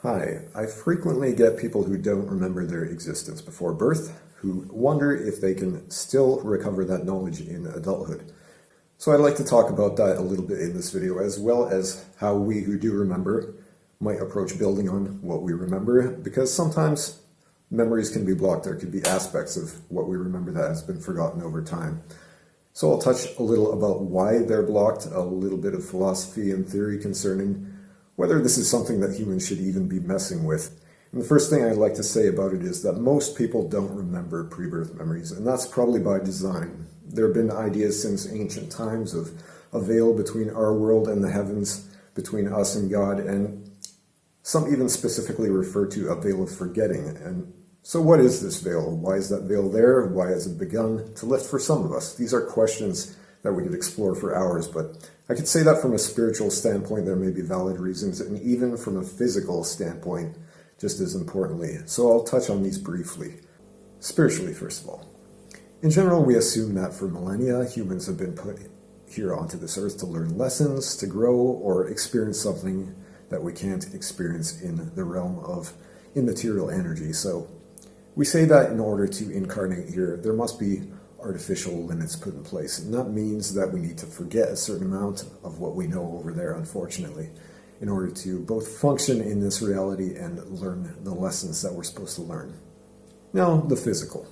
Hi, I frequently get people who don't remember their existence before birth, who wonder if they can still recover that knowledge in adulthood. So I'd like to talk about that a little bit in this video, as well as how we who do remember might approach building on what we remember, because sometimes memories can be blocked. There could be aspects of what we remember that has been forgotten over time. So I'll touch a little about why they're blocked, a little bit of philosophy and theory concerning whether this is something that humans should even be messing with. And the first thing I'd like to say about it is that most people don't remember pre-birth memories, and that's probably by design. There have been ideas since ancient times of a veil between our world and the heavens, between us and God, and some even specifically refer to a veil of forgetting. And so what is this veil? Why is that veil there? Why has it begun to lift for some of us? These are questions that we could explore for hours, but I could say that from a spiritual standpoint, there may be valid reasons, and even from a physical standpoint, just as importantly. So I'll touch on these briefly. Spiritually, first of all. In general, we assume that for millennia, humans have been put here onto this earth to learn lessons, to grow, or experience something that we can't experience in the realm of immaterial energy. So we say that in order to incarnate here, there must be artificial limits put in place. And that means that we need to forget a certain amount of what we know over there, unfortunately, in order to both function in this reality and learn the lessons that we're supposed to learn. Now, the physical.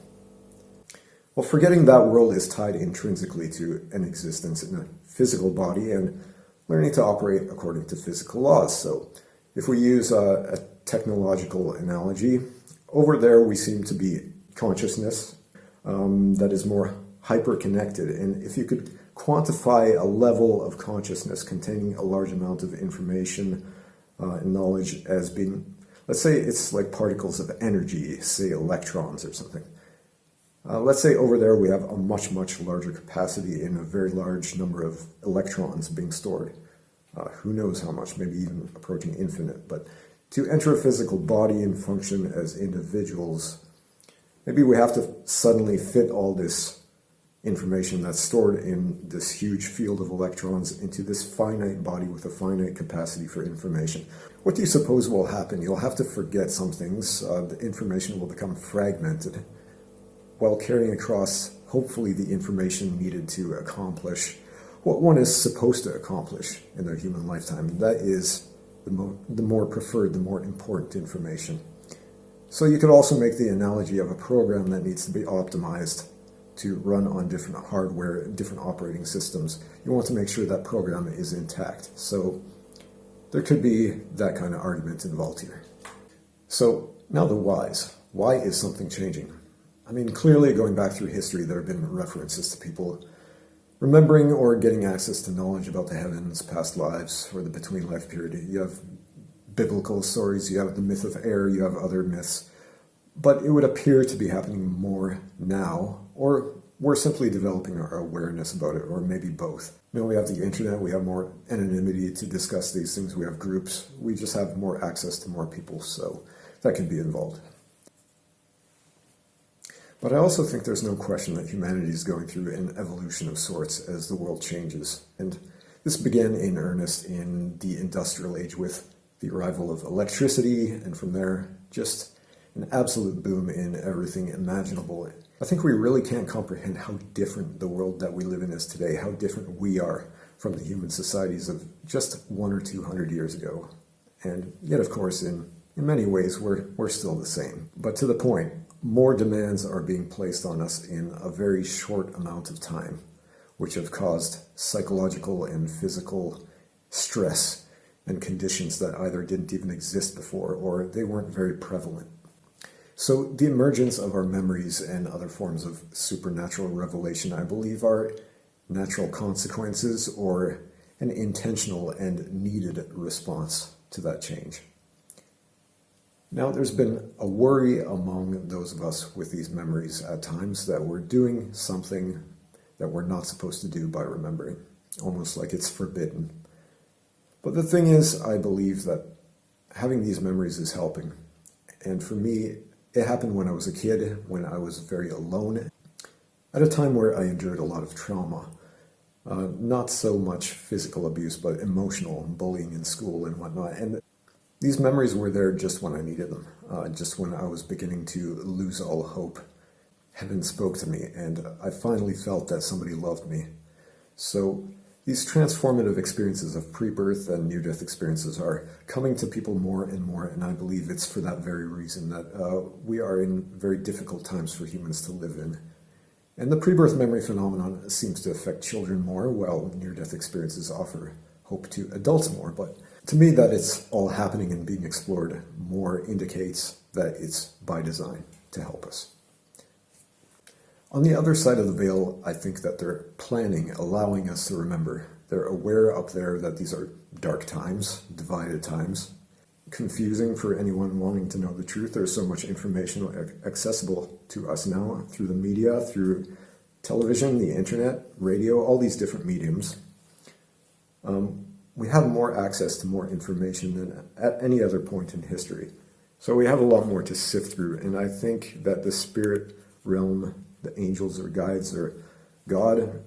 Well, forgetting that world is tied intrinsically to an existence in a physical body and learning to operate according to physical laws. So if we use a technological analogy, over there we seem to be consciousness that is more hyper-connected. And if you could quantify a level of consciousness containing a large amount of information and knowledge as being, let's say it's like particles of energy, say electrons or something. Let's say over there we have a much, much larger capacity in a very large number of electrons being stored. Who knows how much, maybe even approaching infinite. But to enter a physical body and function as individuals, maybe we have to suddenly fit all this information that's stored in this huge field of electrons into this finite body with a finite capacity for information. What do you suppose will happen? You'll have to forget some things. The information will become fragmented while carrying across, hopefully, the information needed to accomplish what one is supposed to accomplish in their human lifetime. That is the more preferred, the more important information. So you could also make the analogy of a program that needs to be optimized to run on different hardware, different operating systems. You want to make sure that program is intact. So there could be that kind of argument involved here. So now the whys. Why is something changing? I mean, clearly going back through history, there have been references to people remembering or getting access to knowledge about the heavens, past lives, or the between life period. You have biblical stories, you have the myth of air, you have other myths, but it would appear to be happening more now, or we're simply developing our awareness about it, or maybe both. You know, we have the internet, we have more anonymity to discuss these things, we have groups, we just have more access to more people, so that can be involved. But I also think there's no question that humanity is going through an evolution of sorts as the world changes, and this began in earnest in the industrial age with the arrival of electricity, and from there, just an absolute boom in everything imaginable. I think we really can't comprehend how different the world that we live in is today, how different we are from the human societies of just 100 or 200 years ago. And yet, of course, in many ways, we're still the same. But to the point, more demands are being placed on us in a very short amount of time, which have caused psychological and physical stress and conditions that either didn't even exist before or they weren't very prevalent. So the emergence of our memories and other forms of supernatural revelation, I believe, are natural consequences or an intentional and needed response to that change. Now, there's been a worry among those of us with these memories at times that we're doing something that we're not supposed to do by remembering, almost like it's forbidden. But the thing is, I believe that having these memories is helping. And for me, it happened when I was a kid, when I was very alone, at a time where I endured a lot of trauma. Not so much physical abuse, but emotional bullying in school and whatnot. And These memories were there just when I needed them, just when I was beginning to lose all hope. Heaven spoke to me, and I finally felt that somebody loved me. So these transformative experiences of pre-birth and near-death experiences are coming to people more and more, and I believe it's for that very reason that we are in very difficult times for humans to live in. And the pre-birth memory phenomenon seems to affect children more, while near-death experiences offer hope to adults more. But to me, that it's all happening and being explored more indicates that it's by design to help us. On the other side of the veil, I think that they're planning, allowing us to remember. They're aware up there that these are dark times, divided times, confusing for anyone wanting to know the truth. There's so much information accessible to us now through the media, through television, the internet, radio, all these different mediums. We have more access to more information than at any other point in history. So we have a lot more to sift through, and I think that the spirit realm, the angels or guides or God,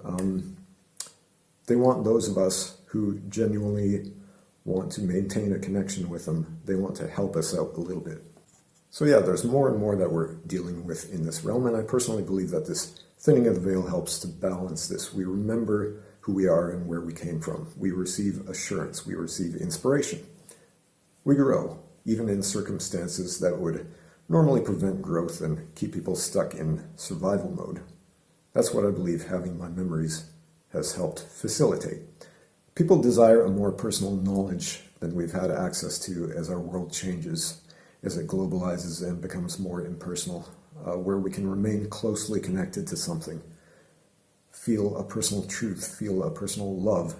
they want those of us who genuinely want to maintain a connection with them. They want to help us out a little bit. So yeah, there's more and more that we're dealing with in this realm, and I personally believe that this thinning of the veil helps to balance this. We remember who we are and where we came from. We receive assurance. We receive inspiration. We grow, even in circumstances that would normally prevent growth and keep people stuck in survival mode. That's what I believe having my memories has helped facilitate. People desire a more personal knowledge than we've had access to as our world changes, as it globalizes and becomes more impersonal, where we can remain closely connected to something, feel a personal truth, feel a personal love.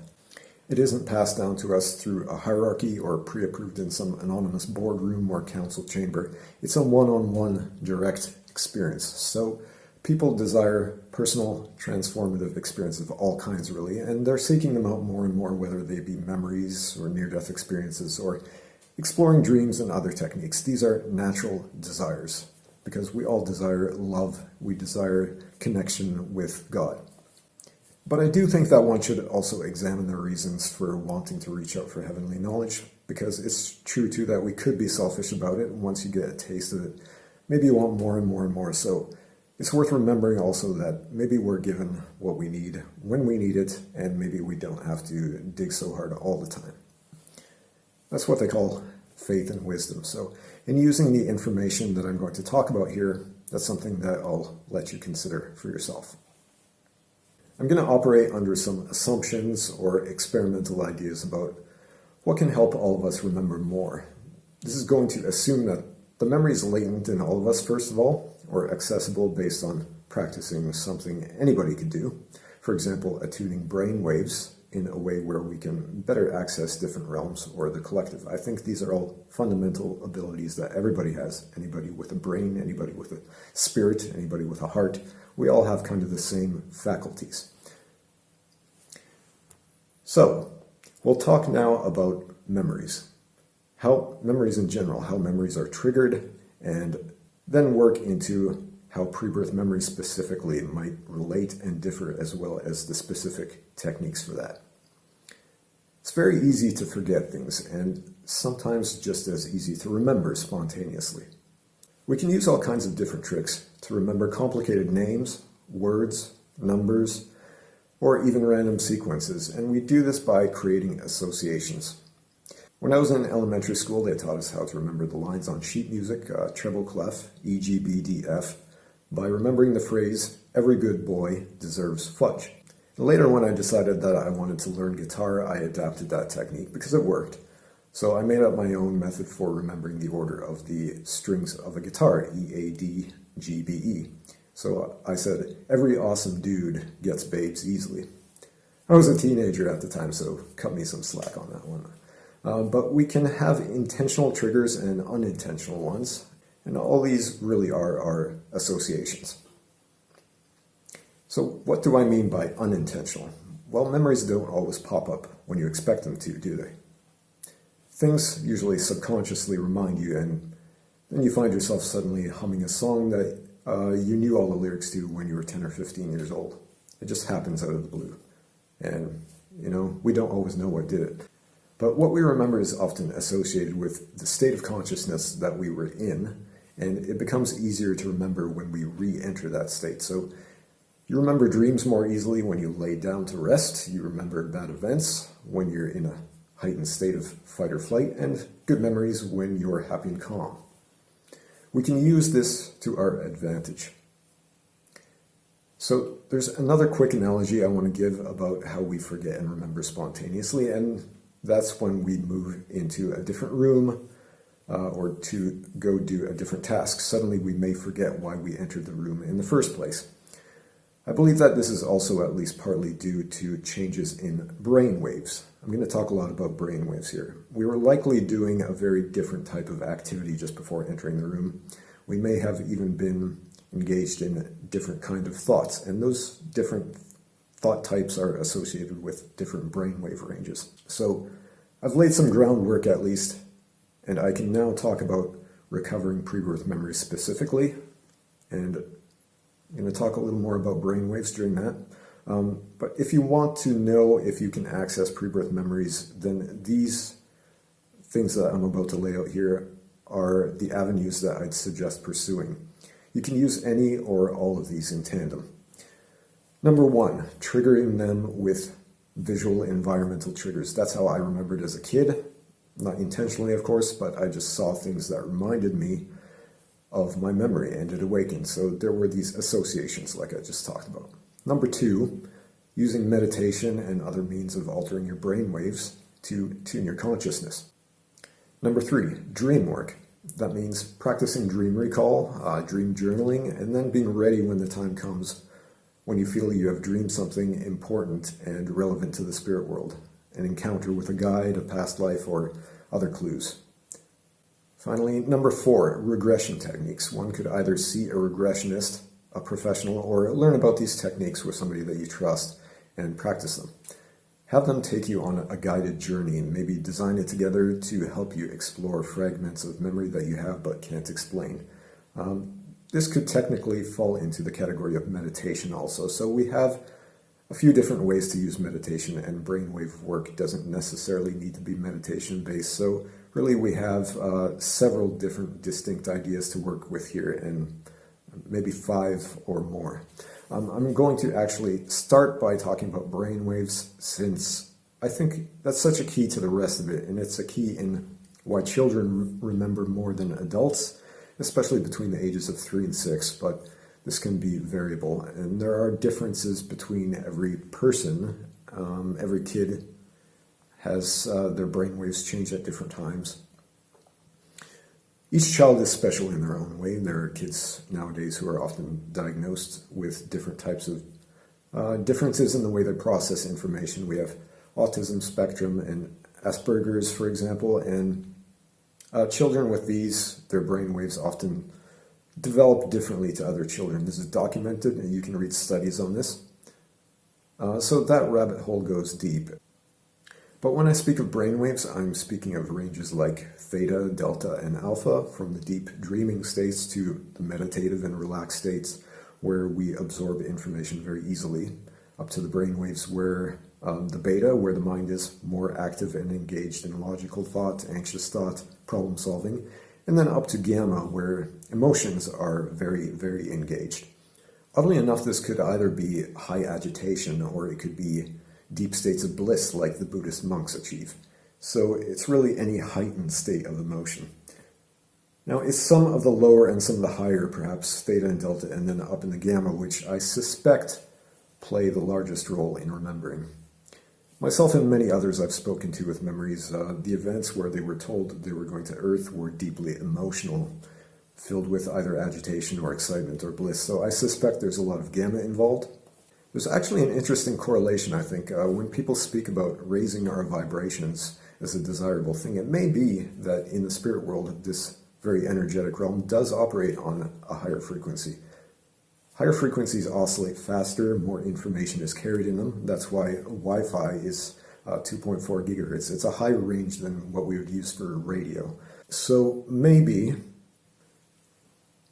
It isn't passed down to us through a hierarchy or pre-approved in some anonymous boardroom or council chamber. It's a one-on-one direct experience. So people desire personal, transformative experiences of all kinds, really, and they're seeking them out more and more, whether they be memories or near-death experiences or exploring dreams and other techniques. These are natural desires because we all desire love. We desire connection with God. But I do think that one should also examine the reasons for wanting to reach out for heavenly knowledge, because it's true too that we could be selfish about it. Once you get a taste of it, maybe you want more and more and more. So it's worth remembering also that maybe we're given what we need when we need it, and maybe we don't have to dig so hard all the time. That's what they call faith and wisdom. So in using the information that I'm going to talk about here, that's something that I'll let you consider for yourself. I'm going to operate under some assumptions or experimental ideas about what can help all of us remember more. This is going to assume that the memory is latent in all of us, first of all, or accessible based on practicing something anybody could do. For example, attuning brain waves in a way where we can better access different realms or the collective. I think these are all fundamental abilities that everybody has. Anybody with a brain, anybody with a spirit, anybody with a heart. We all have kind of the same faculties. So, we'll talk now about memories. How memories in general, how memories are triggered, and then work into how pre-birth memories specifically might relate and differ, as well as the specific techniques for that. It's very easy to forget things, and sometimes just as easy to remember spontaneously. We can use all kinds of different tricks to remember complicated names, words, numbers, or even random sequences, and we do this by creating associations. When I was in elementary school, they taught us how to remember the lines on sheet music, treble clef, E, G, B, D, F, by remembering the phrase, "Every good boy deserves fudge." Later, when I decided that I wanted to learn guitar, I adapted that technique because it worked. So I made up my own method for remembering the order of the strings of a guitar, E, A, D, G, B, E. So I said, "Every awesome dude gets babes easily." I was a teenager at the time, so cut me some slack on that one. But we can have intentional triggers and unintentional ones, and all these really are our associations. So what do I mean by unintentional? Well, memories don't always pop up when you expect them to, do they? Things usually subconsciously remind you, and then you find yourself suddenly humming a song that you knew all the lyrics to when you were 10 or 15 years old. It just happens out of the blue. And, we don't always know what did it. But what we remember is often associated with the state of consciousness that we were in, and it becomes easier to remember when we re-enter that state. So you remember dreams more easily when you lay down to rest. You remember bad events when you're in a heightened state of fight or flight, and good memories when you're happy and calm. We can use this to our advantage. So there's another quick analogy I want to give about how we forget and remember spontaneously, and that's when we move into a different room or to go do a different task. Suddenly we may forget why we entered the room in the first place. I believe that this is also at least partly due to changes in brain waves. I'm going to talk a lot about brain waves here. We were likely doing a very different type of activity just before entering the room. We may have even been engaged in different kind of thoughts, and those different thought types are associated with different brainwave ranges. So I've laid some groundwork at least, and I can now talk about recovering pre-birth memories specifically, and I'm going to talk a little more about brainwaves during that. But if you want to know if you can access pre-birth memories, then these things that I'm about to lay out here are the avenues that I'd suggest pursuing. You can use any or all of these in tandem. Number one, triggering them with visual environmental triggers. That's how I remembered as a kid. Not intentionally, of course, but I just saw things that reminded me of my memory and it awakened. So there were these associations like I just talked about. Number two, using meditation and other means of altering your brain waves to tune your consciousness. Number three, dream work. That means practicing dream recall, dream journaling, and then being ready when the time comes when you feel you have dreamed something important and relevant to the spirit world, an encounter with a guide, a past life, or other clues. Finally, number four, regression techniques. One could either see a regressionist, a professional, or learn about these techniques with somebody that you trust and practice them. Have them take you on a guided journey and maybe design it together to help you explore fragments of memory that you have but can't explain. This could technically fall into the category of meditation also. So we have a few different ways to use meditation, and brainwave work doesn't necessarily need to be meditation based. So really we have several different distinct ideas to work with here, and maybe 5 or more. I'm going to actually start by talking about brainwaves, since I think that's such a key to the rest of it, and it's a key in why children remember more than adults, especially between the ages of 3 and 6, but this can be variable, and there are differences between every person. Every kid has their brainwaves change at different times. Each child is special in their own way. There are kids nowadays who are often diagnosed with different types of differences in the way they process information. We have autism spectrum and Asperger's, for example, and children with these, their brainwaves often develop differently to other children. This is documented, and you can read studies on this. So that rabbit hole goes deep. But when I speak of brainwaves, I'm speaking of ranges like theta, delta, and alpha, from the deep dreaming states to the meditative and relaxed states where we absorb information very easily, up to the brainwaves where the beta, where the mind is more active and engaged in logical thought, anxious thought, problem solving, and then up to gamma, where emotions are very, very engaged. Oddly enough, this could either be high agitation or it could be deep states of bliss like the Buddhist monks achieve. So it's really any heightened state of emotion. Now, it's some of the lower and some of the higher, perhaps theta and delta, and then up in the gamma, which I suspect play the largest role in remembering. Myself and many others I've spoken to with memories, the events where they were told they were going to Earth were deeply emotional, filled with either agitation or excitement or bliss. So I suspect there's a lot of gamma involved. There's actually an interesting correlation, I think. When people speak about raising our vibrations as a desirable thing, it may be that in the spirit world, this very energetic realm does operate on a higher frequency. Higher frequencies oscillate faster, more information is carried in them. That's why Wi-Fi is 2.4 gigahertz. It's a higher range than what we would use for radio. So maybe,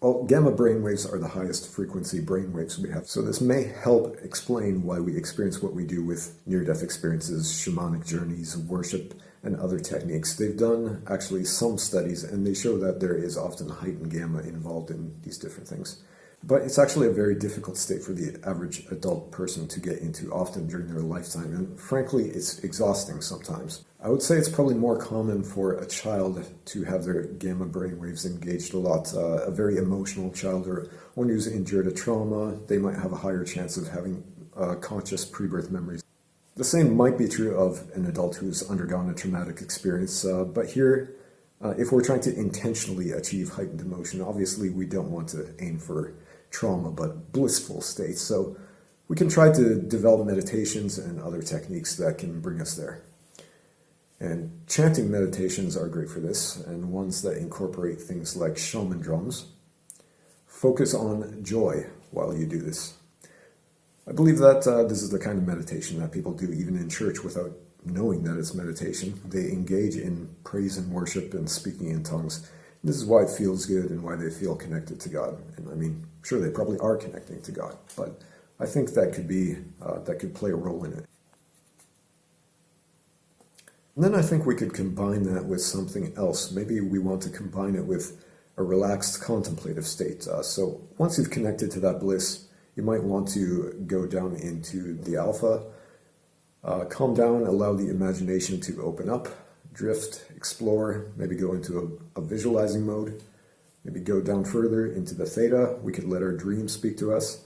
well, gamma brainwaves are the highest frequency brainwaves we have. So this may help explain why we experience what we do with near-death experiences, shamanic journeys, worship, and other techniques. They've done actually some studies, and they show that there is often heightened gamma involved in these different things. But it's actually a very difficult state for the average adult person to get into often during their lifetime, and frankly, it's exhausting sometimes. I would say it's probably more common for a child to have their gamma brainwaves engaged a lot. A very emotional child or one who's endured a trauma, they might have a higher chance of having conscious pre-birth memories. The same might be true of an adult who's undergone a traumatic experience, but here, if we're trying to intentionally achieve heightened emotion, obviously we don't want to aim for trauma, but blissful states. So we can try to develop meditations and other techniques that can bring us there. And chanting meditations are great for this, and ones that incorporate things like shaman drums. Focus on joy while you do this. I believe that this is the kind of meditation that people do even in church without knowing that it's meditation. They engage in praise and worship and speaking in tongues. This is why it feels good and why they feel connected to God. And I mean, sure, they probably are connecting to God, but I think that could play a role in it. And then I think we could combine that with something else. Maybe we want to combine it with a relaxed contemplative state. So once you've connected to that bliss, you might want to go down into the alpha, calm down, allow the imagination to open up, drift, explore, maybe go into a visualizing mode, maybe go down further into the theta. We could let our dreams speak to us.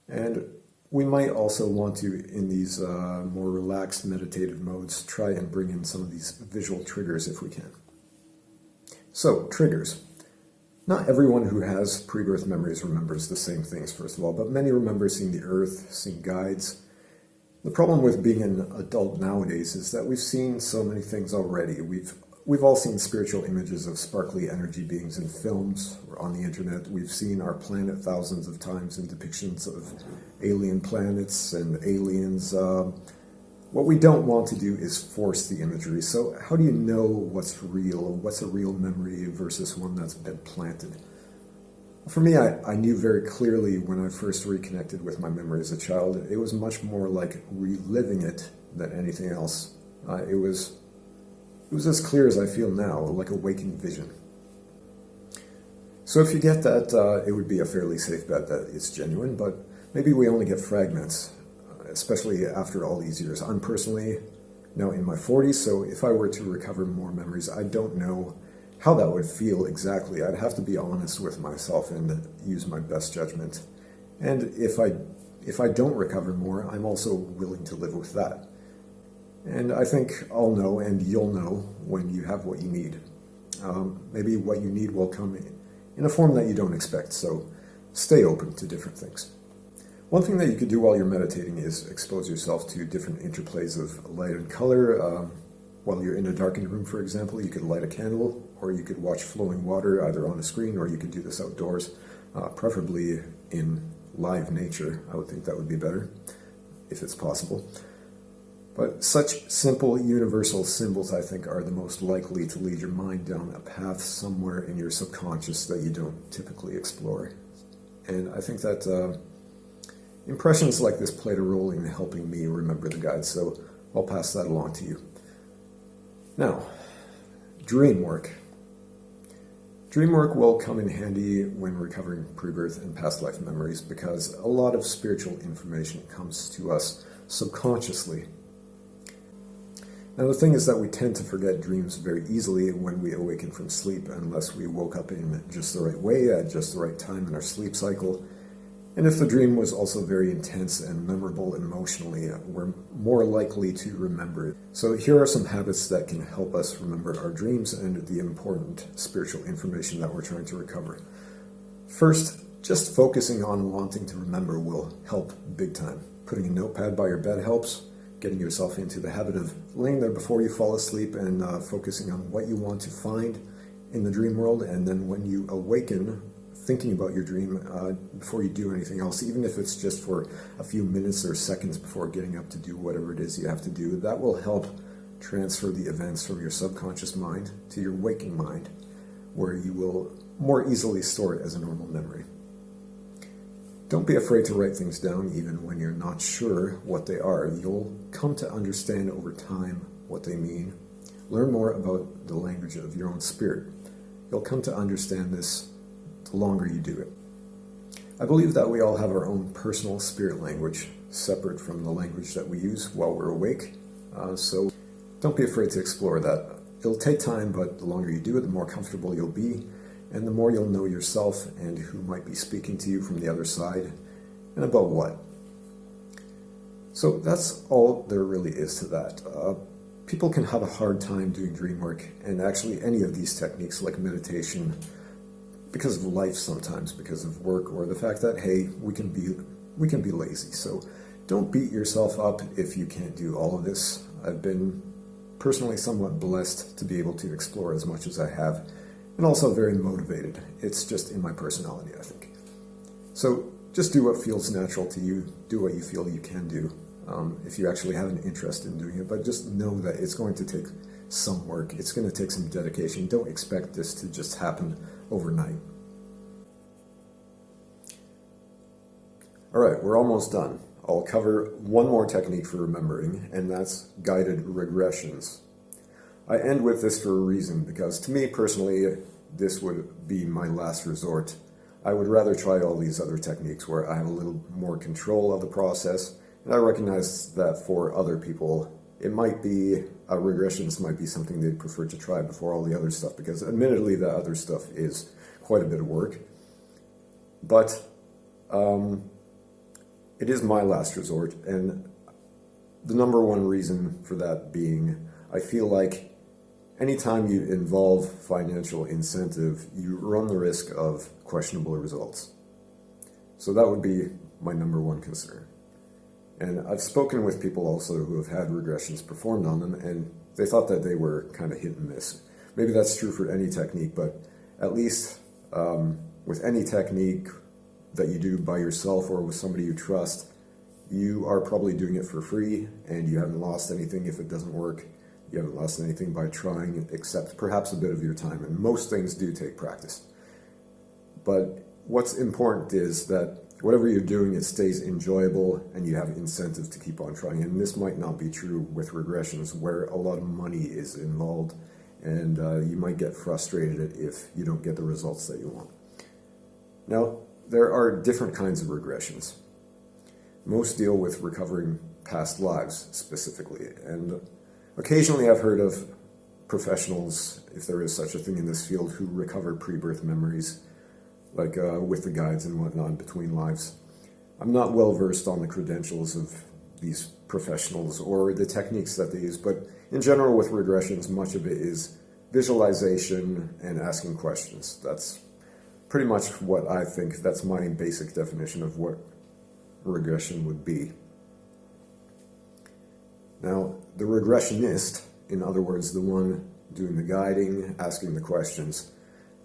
And we might also want to, in these more relaxed meditative modes, try and bring in some of these visual triggers if we can. So, triggers. Not everyone who has pre-birth memories remembers the same things, first of all, but many remember seeing the earth, seeing guides. The problem with being an adult nowadays is that we've seen so many things already. We've all seen spiritual images of sparkly energy beings in films or on the internet. We've seen our planet thousands of times in depictions of alien planets and aliens. What we don't want to do is force the imagery. So how do you know what's real? What's a real memory versus one that's been planted? For me, I knew very clearly when I first reconnected with my memory as a child. It was much more like reliving it than anything else. It was as clear as I feel now, like a waking vision. So if you get that, it would be a fairly safe bet that it's genuine, but maybe we only get fragments, especially after all these years. I'm personally now in my 40s, so if I were to recover more memories, I don't know how that would feel exactly. I'd have to be honest with myself and use my best judgment. And if I don't recover more, I'm also willing to live with that. And I think I'll know, and you'll know, when you have what you need. Maybe what you need will come in a form that you don't expect, so stay open to different things. One thing that you could do while you're meditating is expose yourself to different interplays of light and color. While you're in a darkened room, for example, you could light a candle, or you could watch flowing water either on a screen, or you could do this outdoors, preferably in live nature. I would think that would be better, if it's possible. But such simple, universal symbols, I think, are the most likely to lead your mind down a path somewhere in your subconscious that you don't typically explore. And I think that impressions like this played a role in helping me remember the guides, so I'll pass that along to you. Now, dream work. Dream work will come in handy when recovering pre-birth and past life memories because a lot of spiritual information comes to us subconsciously. Now the thing is that we tend to forget dreams very easily when we awaken from sleep unless we woke up in just the right way at just the right time in our sleep cycle. And if the dream was also very intense and memorable emotionally, we're more likely to remember it. So here are some habits that can help us remember our dreams and the important spiritual information that we're trying to recover. First, just focusing on wanting to remember will help big time. Putting a notepad by your bed helps. Getting yourself into the habit of laying there before you fall asleep and focusing on what you want to find in the dream world, and then when you awaken, thinking about your dream before you do anything else, even if it's just for a few minutes or seconds before getting up to do whatever it is you have to do, that will help transfer the events from your subconscious mind to your waking mind, where you will more easily store it as a normal memory. Don't be afraid to write things down even when you're not sure what they are. You'll come to understand over time what they mean. Learn more about the language of your own spirit. You'll come to understand this the longer you do it. I believe that we all have our own personal spirit language, separate from the language that we use while we're awake. So don't be afraid to explore that. It'll take time, but the longer you do it, the more comfortable you'll be, and the more you'll know yourself and who might be speaking to you from the other side, and about what. So that's all there really is to that. People can have a hard time doing dream work, and actually any of these techniques like meditation, because of life sometimes, because of work, or the fact that, hey, we can be lazy. So don't beat yourself up if you can't do all of this. I've been personally somewhat blessed to be able to explore as much as I have, and also very motivated. It's just in my personality, I think. So just do what feels natural to you, do what you feel you can do, if you actually have an interest in doing it, but just know that it's going to take some work, it's going to take some dedication. Don't expect this to just happen overnight. Alright, we're almost done. I'll cover one more technique for remembering, and that's guided regressions. I end with this for a reason, because to me personally, this would be my last resort. I would rather try all these other techniques where I have a little more control of the process, and I recognize that for other people, it might be, regressions might be something they'd prefer to try before all the other stuff, because admittedly the other stuff is quite a bit of work. But it is my last resort, and the number one reason for that being, I feel like anytime you involve financial incentive, you run the risk of questionable results. So that would be my number one concern. And I've spoken with people also who have had regressions performed on them, and they thought that they were kind of hit and miss. Maybe that's true for any technique, but at least with any technique that you do by yourself or with somebody you trust, you are probably doing it for free, and you haven't lost anything if it doesn't work. You haven't lost anything by trying, except perhaps a bit of your time, and most things do take practice. But what's important is that whatever you're doing, it stays enjoyable and you have incentive to keep on trying. And this might not be true with regressions where a lot of money is involved, and you might get frustrated if you don't get the results that you want. Now, there are different kinds of regressions. Most deal with recovering past lives specifically, and occasionally I've heard of professionals, if there is such a thing in this field, who recover pre-birth memories, like with the guides and whatnot between lives. I'm not well versed on the credentials of these professionals or the techniques that they use, but in general with regressions, much of it is visualization and asking questions. That's pretty much what I think. That's my basic definition of what regression would be. Now, the regressionist, in other words, the one doing the guiding, asking the questions,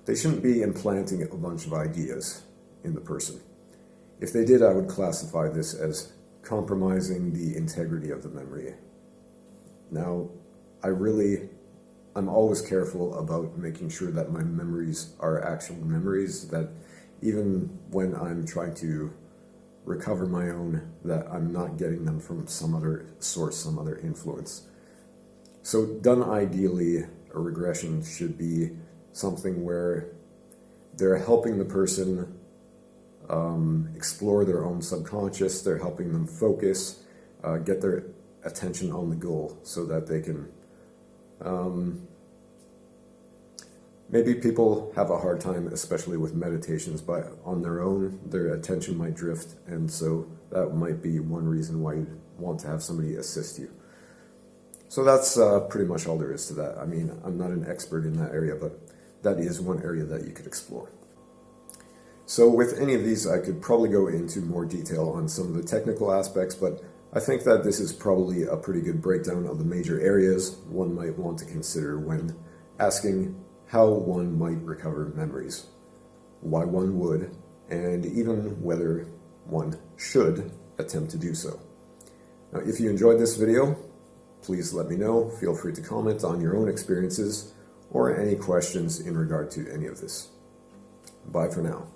they shouldn't be implanting a bunch of ideas in the person. If they did, I would classify this as compromising the integrity of the memory. Now, I'm always careful about making sure that my memories are actual memories, that even when I'm trying to recover my own, that I'm not getting them from some other source, some other influence. So done ideally, a regression should be something where they're helping the person explore their own subconscious, they're helping them focus, get their attention on the goal so that they can maybe people have a hard time, especially with meditations, but on their own, their attention might drift, and so that might be one reason why you'd want to have somebody assist you. So that's pretty much all there is to that. I mean, I'm not an expert in that area, but that is one area that you could explore. So with any of these, I could probably go into more detail on some of the technical aspects, but I think that this is probably a pretty good breakdown of the major areas one might want to consider when asking how one might recover memories, why one would, and even whether one should attempt to do so. Now, if you enjoyed this video, please let me know. Feel free to comment on your own experiences or any questions in regard to any of this. Bye for now.